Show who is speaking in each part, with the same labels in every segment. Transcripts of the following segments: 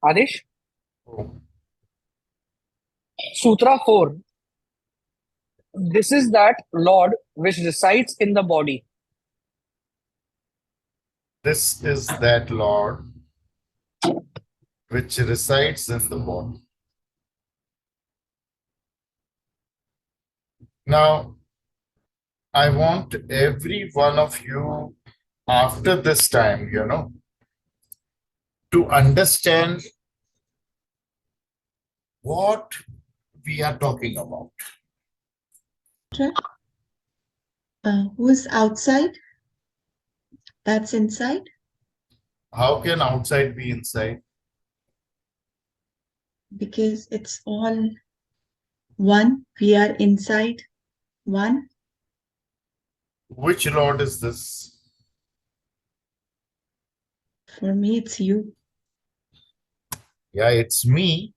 Speaker 1: Adish,
Speaker 2: Oh,
Speaker 1: Sutra 4. This is that Lord which resides in the body.
Speaker 2: this is that Lord which resides in the body. Now, I want every one of you after this time, to understand what we are talking about.
Speaker 3: Who's outside? That's inside?
Speaker 2: How can outside be inside?
Speaker 3: Because it's all one. We are inside one.
Speaker 2: Which Lord is this?
Speaker 3: For me, it's you.
Speaker 2: Yeah, it's me,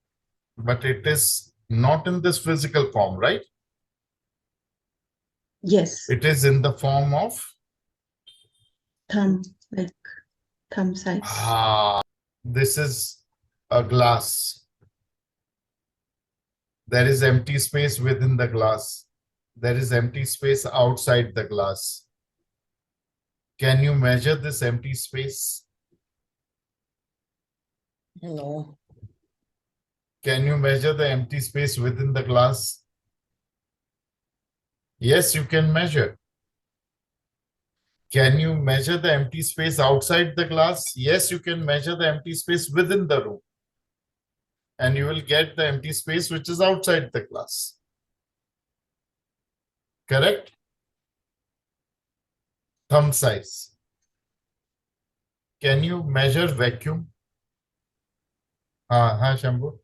Speaker 2: but it is not in this physical form, right?
Speaker 3: Yes,
Speaker 2: It is in the form of
Speaker 3: thumb, like thumb size.
Speaker 2: this is a glass. There is empty space within the glass. There is empty space outside the glass. Can you measure this empty space?
Speaker 1: No.
Speaker 2: Can you measure the empty space within the glass? Yes, you can measure. Can you measure the empty space outside the glass? Yes, you can measure the empty space within the room. And you will get the empty space which is outside the glass. Correct? Thumb size. Can you measure vacuum? Shambhu.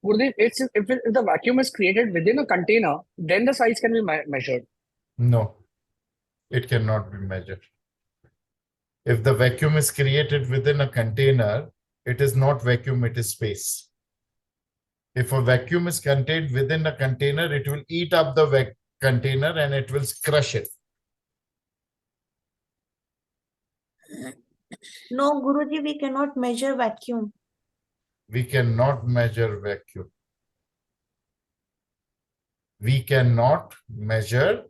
Speaker 1: Gurudev, if the vacuum is created within a container, then the size can be measured.
Speaker 2: No, it cannot be measured. If the vacuum is created within a container, it is not vacuum, it is space. If a vacuum is contained within a container, it will eat up the container and it will crush it.
Speaker 4: No, Guruji, we cannot measure vacuum.
Speaker 2: We cannot measure vacuum. We cannot measure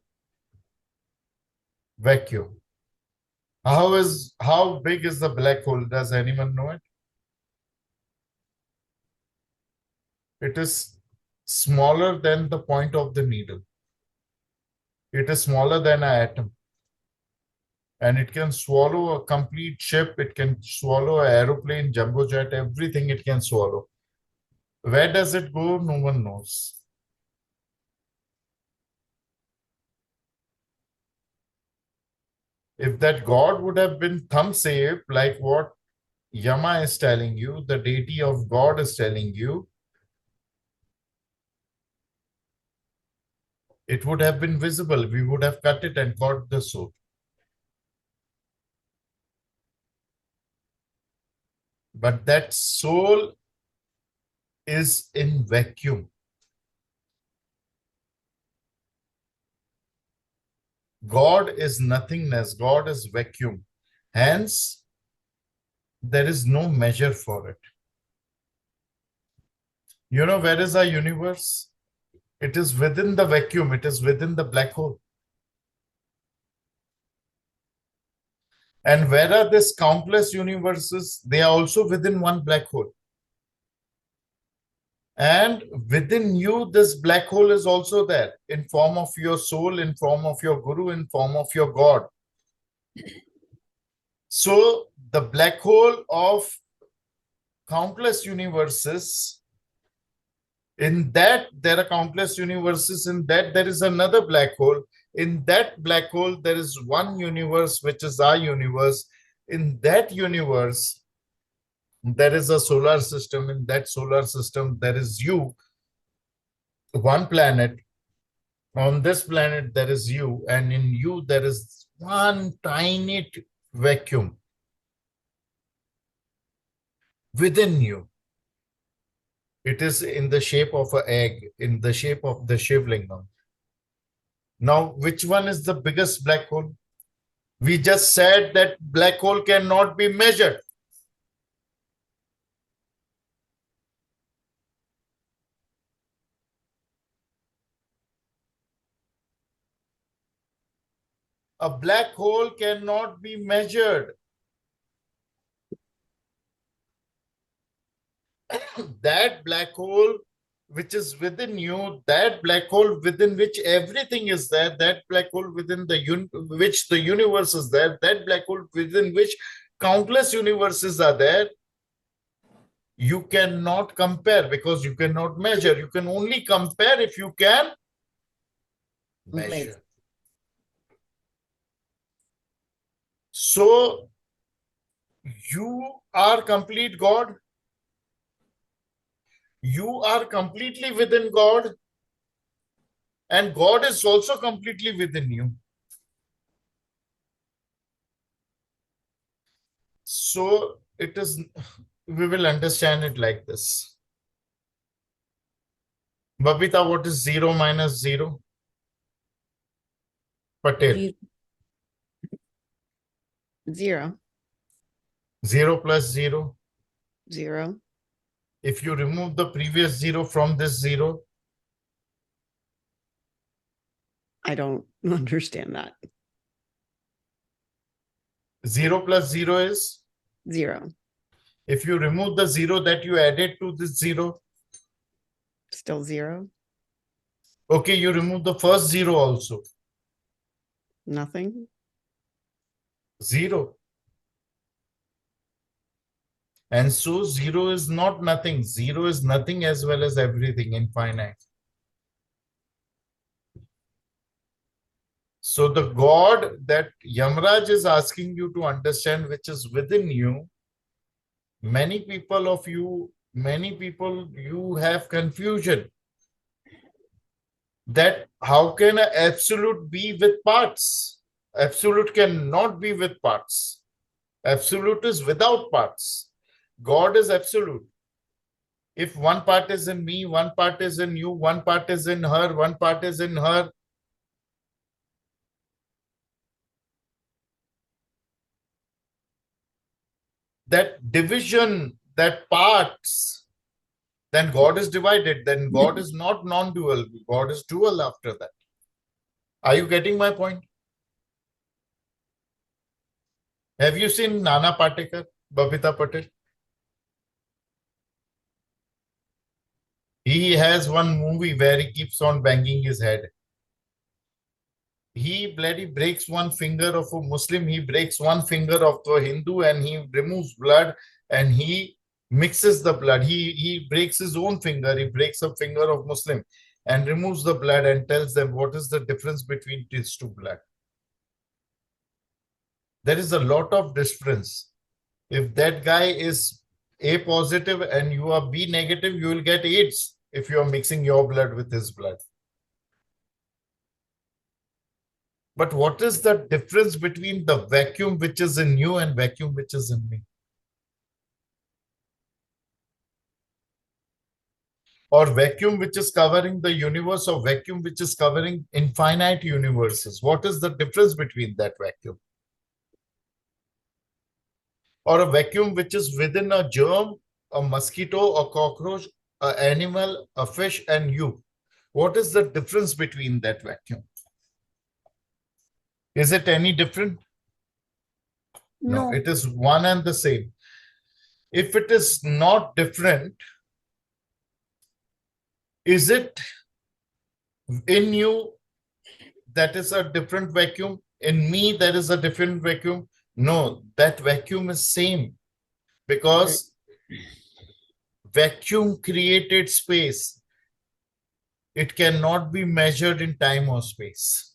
Speaker 2: vacuum. How big is the black hole? Does anyone know it? It is smaller than the point of the needle. It is smaller than an atom. And it can swallow a complete ship. It can swallow an aeroplane, jumbo jet, everything it can swallow. Where does it go? No one knows. If that God would have been thumb-shaped, like what Yama is telling you, the deity of God is telling you, it would have been visible. We would have cut it and caught the soul. But that soul is in vacuum. God is nothingness. God is vacuum. Hence, there is no measure for it. You know, where is our universe? It is within the vacuum. It is within the black hole. And where are these countless universes? They are also within one black hole. And within you, this black hole is also there in form of your soul, in form of your guru, in form of your God. So the black hole of countless universes, in that there are countless universes, in that there is another black hole. In that black hole, there is one universe, which is our universe. In that universe, there is a solar system. In that solar system, there is you, one planet. On this planet, there is you, and in you, there is one tiny vacuum within you. It is in the shape of an egg, in the shape of the Shivlingam. Now, which one is the biggest black hole? We just said that black hole cannot be measured. A black hole cannot be measured. That black hole which is within you, that black hole within which everything is there, that black hole within which the universe is there, that black hole within which countless universes are there, you cannot compare because you cannot measure. You can only compare if you can measure. So you are complete God. You are completely within God. And God is also completely within you. So it is, we will understand it like this. Babita, what is 0 minus 0? Patel.
Speaker 5: 0.
Speaker 2: 0 plus 0.
Speaker 5: 0.
Speaker 2: If you remove the previous 0 from this 0,
Speaker 5: I don't understand that.
Speaker 2: 0 plus 0 is?
Speaker 5: 0.
Speaker 2: If you remove the 0 that you added to this 0,
Speaker 5: Still 0.
Speaker 2: okay, you remove the first 0 also.
Speaker 5: Nothing.
Speaker 2: 0. And so 0 is not nothing. 0 is nothing as well as everything, infinite. So the God that Yamraj is asking you to understand, which is within you, many people, you have confusion that how can an absolute be with parts? Absolute cannot be with parts. Absolute is without parts. God is absolute. If one part is in me, one part is in you, one part is in her, one part is in her, that division, that parts, then God is divided. Then God is not non-dual. God is dual after that. Are you getting my point? Have you seen Nana Patekar, Babita Patel? He has one movie where he keeps on banging his head. He bloody breaks one finger of a Muslim, he breaks one finger of a Hindu, and he removes blood and he mixes the blood. He breaks his own finger, he breaks a finger of Muslim and removes the blood and tells them what is the difference between these two blood. There is a lot of difference. If that guy is A positive and you are B negative, you will get AIDS if you are mixing your blood with his blood. But what is the difference between the vacuum which is in you and vacuum which is in me? Or vacuum which is covering the universe, or vacuum which is covering infinite universes? What is the difference between that vacuum? Or a vacuum which is within a germ, a mosquito, a cockroach, an animal, a fish, and you? What is the difference between that vacuum? Is it any different? No, it is one and the same. If it is not different, is it in you that is a different vacuum? In me, there is a different vacuum? No, that vacuum is same, because vacuum created space. It cannot be measured in time or space.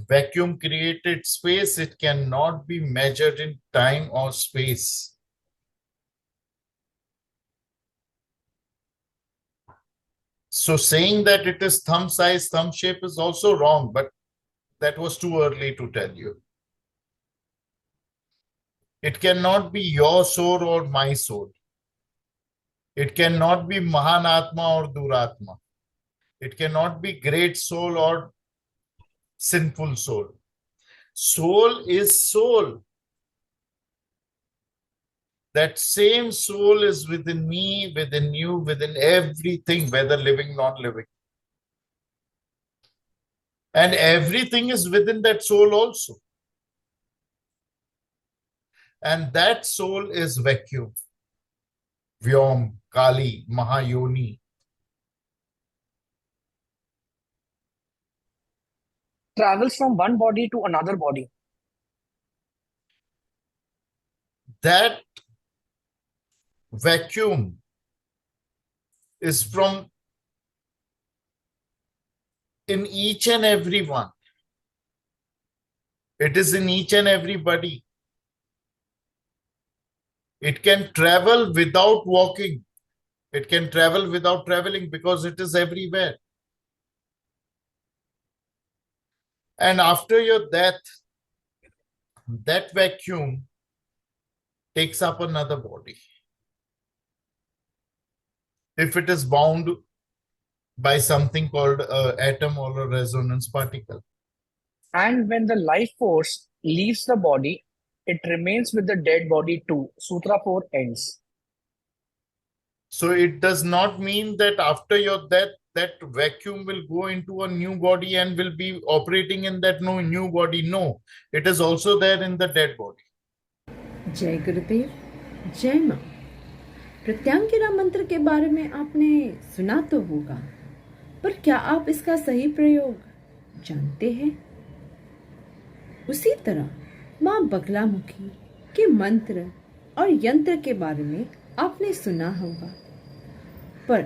Speaker 2: Vacuum created space, it cannot be measured in time or space. So saying that it is thumb size, thumb shape is also wrong, but that was too early to tell you. It cannot be your soul or my soul. It cannot be Mahanatma or Duratma. It cannot be great soul or sinful soul. Soul is soul. That same soul is within me, within you, within everything, whether living, non-living. And everything is within that soul also. And that soul is vacuum. Vyom, Kali, Mahayoni.
Speaker 1: Travels from one body to another body.
Speaker 2: That vacuum is from in each and every one. It is in each and everybody. It can travel without walking. It can travel without traveling because it is everywhere. And after your death, that vacuum takes up another body. If it is bound by something called an atom or a resonance particle.
Speaker 1: And when the life force leaves the body, it remains with the dead body too. Sutra 4 ends.
Speaker 2: So it does not mean that after your death, that vacuum will go into a new body and will be operating in that new body. No, it is also there in the dead body.
Speaker 6: जय गुरुदेव, जय माँ। प्रत्यांगिरा मंत्र के बारे में आपने सुना तो होगा, पर क्या आप इसका सही प्रयोग जानते हैं? उसी तरह माँ बगलामुखी के मंत्र और यंत्र के बारे में आपने सुना होगा, पर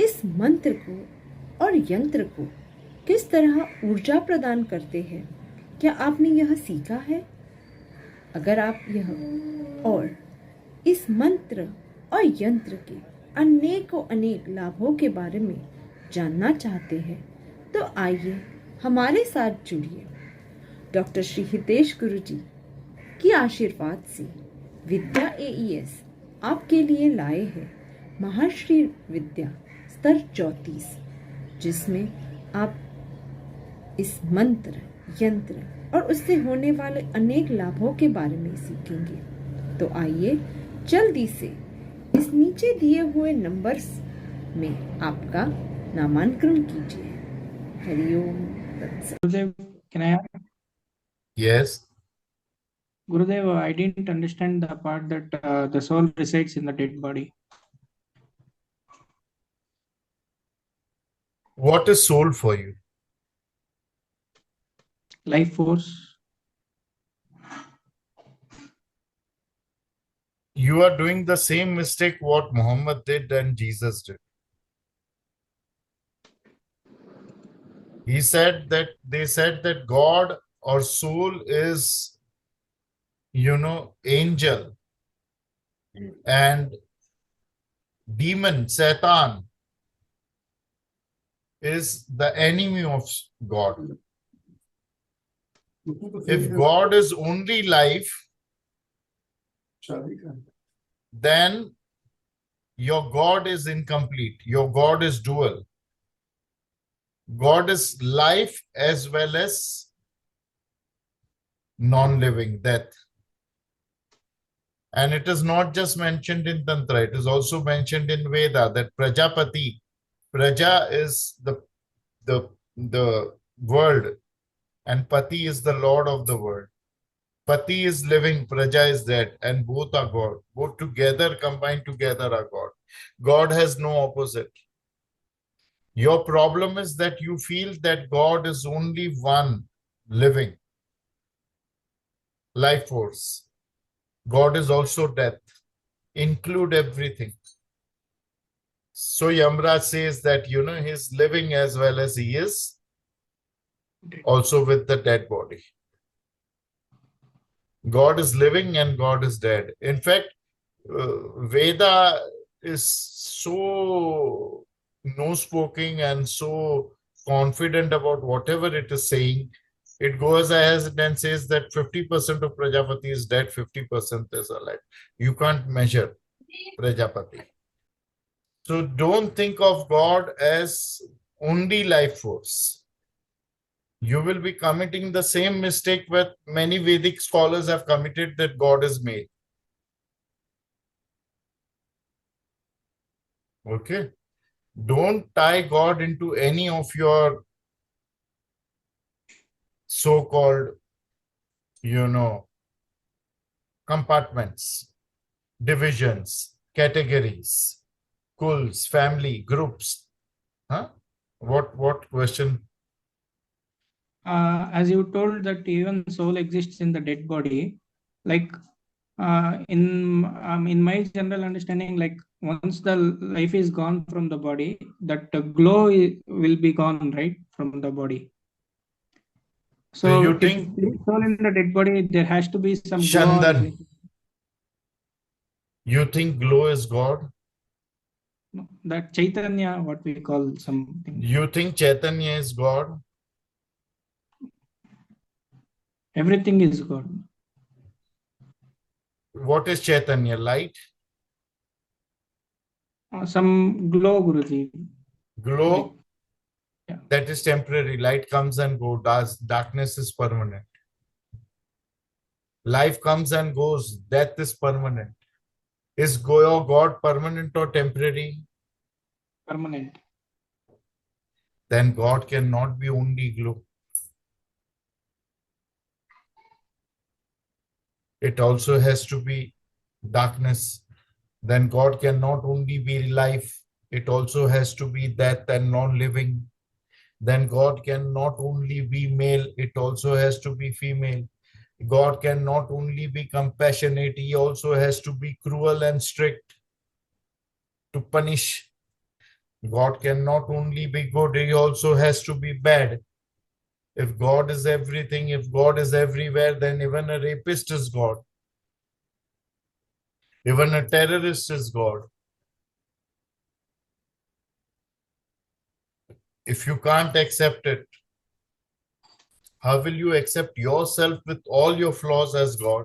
Speaker 6: इस मंत्र को और यंत्र को किस तरह ऊर्जा प्रदान करते हैं, क्या आपने यह सीखा है? अगर आप यह और इस मंत्र और यंत्र के अनेकों अनेक लाभों के बारे में जानना चाहते हैं, तो आइए हमारे साथ जुड़िए। डॉक्टर श्री हितेश गुरु जी की आशीर्वाद से विद्या AES आपके लिए लाए हैं महाश्री विद्या स्तर 34, जिसमें आप इस मंत्र, यंत्र और उससे होने वाले अनेक लाभों के बारे में सीखेंगे। तो आइए जल्दी से इस नीचे दिए हुए नंबर्स में आपका नामांकन कीजिए। हरिओम तत्सत।
Speaker 7: Gurudev, can I ask?
Speaker 2: Yes.
Speaker 7: Gurudev, I didn't understand the part that the soul resides in the dead body.
Speaker 2: What is soul for you?
Speaker 7: Life force.
Speaker 2: You are doing the same mistake what Muhammad did and Jesus did. They said that God or soul is, angel, and demon, Satan, is the enemy of God. If God is only life, then your God is incomplete. Your God is dual. God is life as well as non-living, death. And it is not just mentioned in Tantra, it is also mentioned in Veda that Prajapati, Praja is the world, and Pati is the Lord of the world. Pati is living, Praja is dead, and both are God. Both together, combined together are God. God has no opposite. Your problem is that you feel that God is only one living life force. God is also death. Include everything. So Yamraj says that, he's living as well as he is also with the dead body. God is living and God is dead. In fact, Veda is so no-spoking and so confident about whatever it is saying. It goes ahead and says that 50% of Prajapati is dead, 50% is alive. You can't measure Prajapati. So don't think of God as only life force. You will be committing the same mistake that many Vedic scholars have committed, that God is male. Okay? Don't tie God into any of your so-called, compartments, divisions, categories, schools, family, groups. Huh? What question?
Speaker 7: As you told that even soul exists in the dead body, like in my general understanding, like once the life is gone from the body, that glow will be gone, right, from the body.
Speaker 2: So you
Speaker 7: So if
Speaker 2: think,
Speaker 7: there is soul in the dead body, there has to be some glow.
Speaker 2: Shandan, you think glow is God?
Speaker 7: That Chaitanya, what we call something.
Speaker 2: You think Chaitanya is God?
Speaker 7: Everything is God.
Speaker 2: What is Chaitanya? Light?
Speaker 7: Some glow, Guruji.
Speaker 2: Glow?
Speaker 7: Like, yeah.
Speaker 2: That is temporary. Light comes and goes. Darkness is permanent. Life comes and goes. Death is permanent. Is God permanent or temporary?
Speaker 7: Permanent.
Speaker 2: Then God cannot be only glow. It also has to be darkness. Then God cannot only be life. It also has to be death and non-living. Then God can not only be male, it also has to be female. God can not only be compassionate, he also has to be cruel and strict to punish. God can not only be good, he also has to be bad. If God is everything, if God is everywhere, then even a rapist is God. Even a terrorist is God. If you can't accept it, how will you accept yourself with all your flaws as God?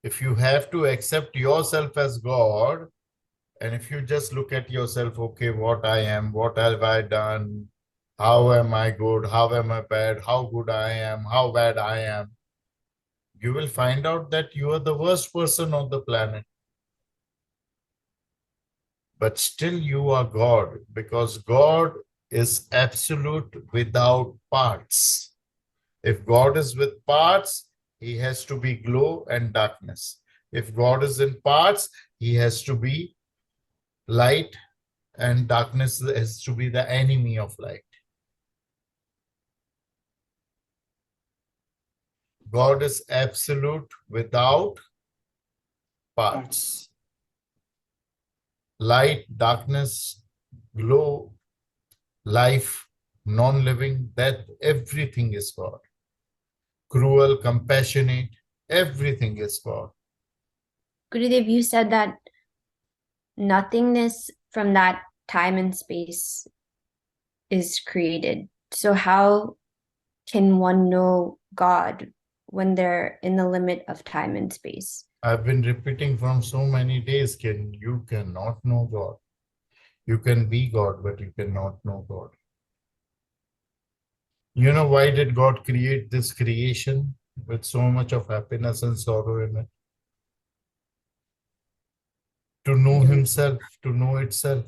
Speaker 2: If you have to accept yourself as God, and if you just look at yourself, okay, what I am, what have I done, how am I good, how am I bad, how good I am, how bad I am, you will find out that you are the worst person on the planet. But still you are God, because God is absolute without parts. If God is with parts, he has to be glow and darkness. If God is in parts, he has to be light, and darkness has to be the enemy of light. God is absolute without parts. Light, darkness, glow, life, non-living, death, everything is God. Cruel, compassionate, everything is God.
Speaker 8: Gurudev, you said that nothingness from that time and space is created. So how can one know God when they're in the limit of time and space?
Speaker 2: I've been repeating from so many days, you cannot know God. You can be God, but you cannot know God. You know why did God create this creation with so much of happiness and sorrow in it? To know himself, to know itself.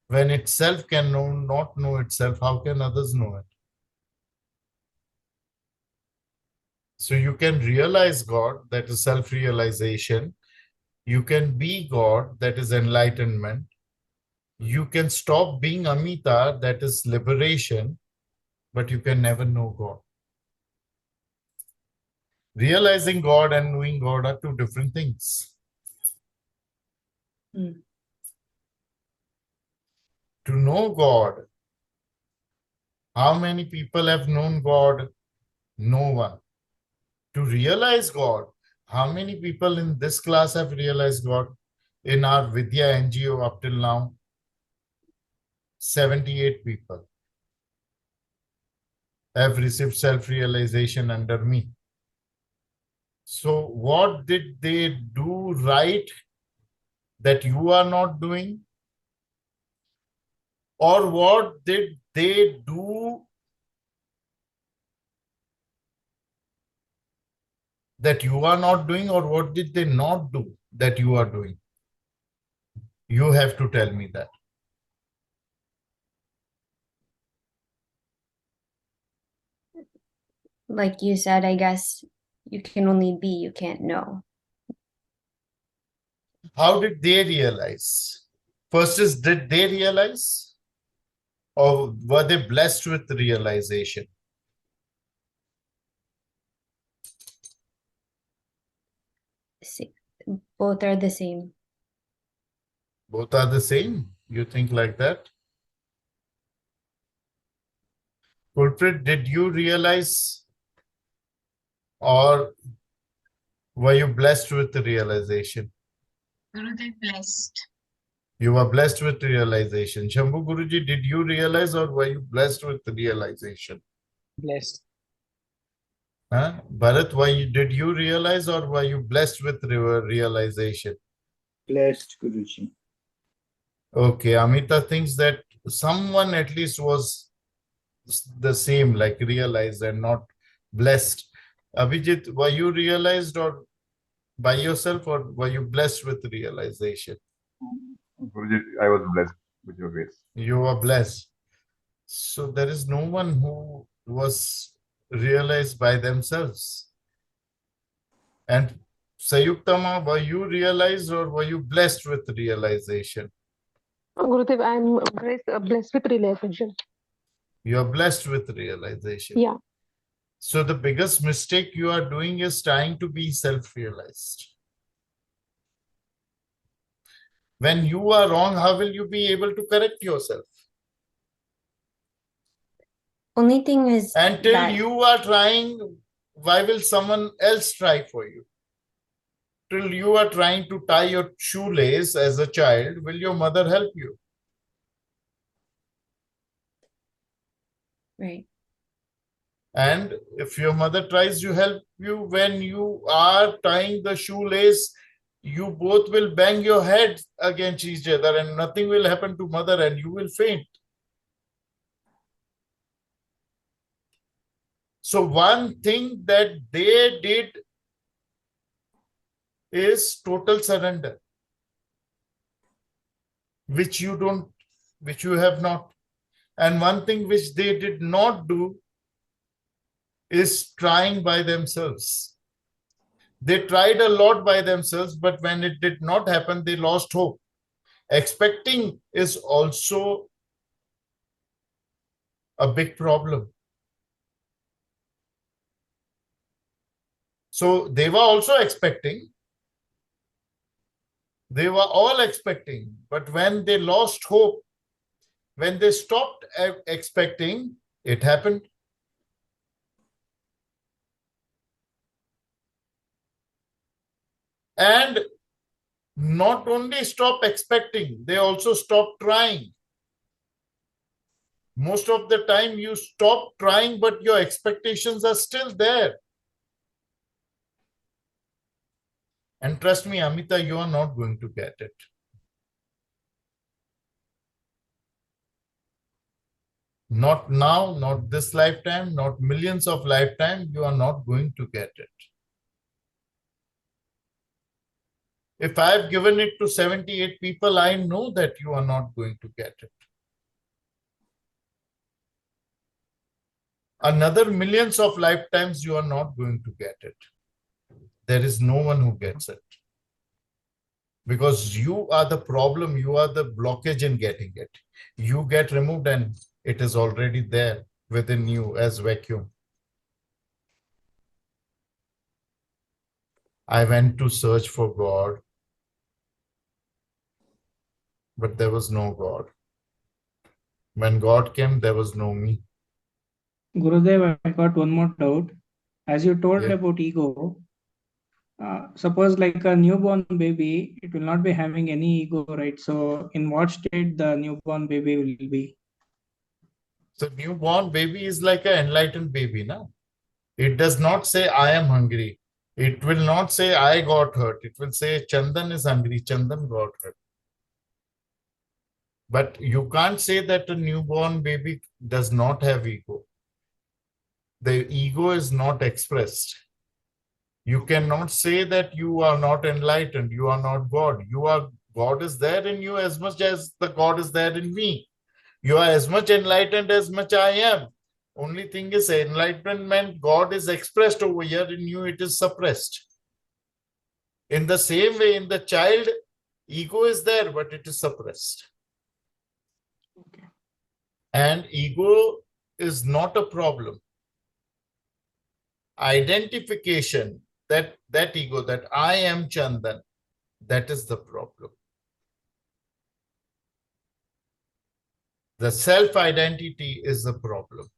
Speaker 2: When itself can not know itself, how can others know it? So you can realize God, that is self-realization. You can be God, that is enlightenment. You can stop being Amita, that is liberation, but you can never know God. Realizing God and knowing God are two different things.
Speaker 3: Mm.
Speaker 2: To know God, how many people have known God? No one. To realize God, how many people in this class have realized God? In our Vidya NGO up till now, 78 people have received self-realization under me. So what did they do right that you are not doing? Or what did they do that you are not doing, or what did they not do that you are doing? You have to tell me that.
Speaker 8: like you said, I guess you can only be, you can't know.
Speaker 2: How did they realize? First is, did they realize? Or were they blessed with realization?
Speaker 8: Both are the same.
Speaker 2: Both are the same? You think like that? Kulprit, did you realize, or were you blessed with the realization?
Speaker 3: Gurudev, blessed.
Speaker 2: You were blessed with realization. Shambhu Guruji, did you realize, or were you blessed with the realization?
Speaker 1: Blessed.
Speaker 2: Huh? Bharat, did you realize, or were you blessed with realization?
Speaker 9: Blessed, Guruji.
Speaker 2: Okay, Amita thinks that someone at least was the same, like realized and not blessed. Abhijit, were you realized or by yourself, or were you blessed with realization?
Speaker 10: Guruji, I was blessed with your grace.
Speaker 2: You were blessed. So there is no one who was realized by themselves. And Sayuktama, were you realized or were you blessed with realization?
Speaker 11: Gurudev, I'm blessed with realization.
Speaker 2: You are blessed with realization.
Speaker 11: Yeah.
Speaker 2: So the biggest mistake you are doing is trying to be self-realized. When you are wrong, how will you be able to correct yourself?
Speaker 8: Only thing is
Speaker 2: Until
Speaker 8: that
Speaker 2: you are trying, why will someone else try for you? Till you are trying to tie your shoelace as a child, will your mother help you?
Speaker 8: right.
Speaker 2: And if your mother tries to help you when you are tying the shoelace, you both will bang your head against each other and nothing will happen to mother and you will faint. So one thing that they did is total surrender, which you have not. And one thing which they did not do is trying by themselves. They tried a lot by themselves, but when it did not happen, they lost hope. Expecting is also a big problem. So they were also expecting. They were all expecting, but when they lost hope, when they stopped expecting, it happened. And not only stop expecting, they also stop trying. Most of the time you stop trying, but your expectations are still there. And trust me, Amita, you are not going to get it. Not now, not this lifetime, not millions of lifetimes, you are not going to get it. If I have given it to 78 people, I know that you are not going to get it. Another millions of lifetimes, you are not going to get it. There is no one who gets it. Because you are the problem, you are the blockage in getting it. You get removed and it is already there within you as vacuum. I went to search for God, but there was no God. When God came, there was no me.
Speaker 7: Gurudev, I got one more doubt. As you told
Speaker 2: Yeah.
Speaker 7: about ego, suppose like a newborn baby, it will not be having any ego, right? So in what state the newborn baby will be?
Speaker 2: So newborn baby is like an enlightened baby, no? It does not say, I am hungry. It will not say, I got hurt. It will say, Chandan is hungry. Chandan got hurt. But you can't say that a newborn baby does not have ego. The ego is not expressed. You cannot say that you are not enlightened. You are not God. God is there in you as much as the God is there in me. You are as much enlightened as much I am. Only thing is enlightenment, God is expressed over here, in you it is suppressed. In the same way, in the child, ego is there, but it is suppressed.
Speaker 7: Okay.
Speaker 2: And ego is not a problem. Identification, that ego, that I am Chandan, that is the problem. The self-identity is the problem.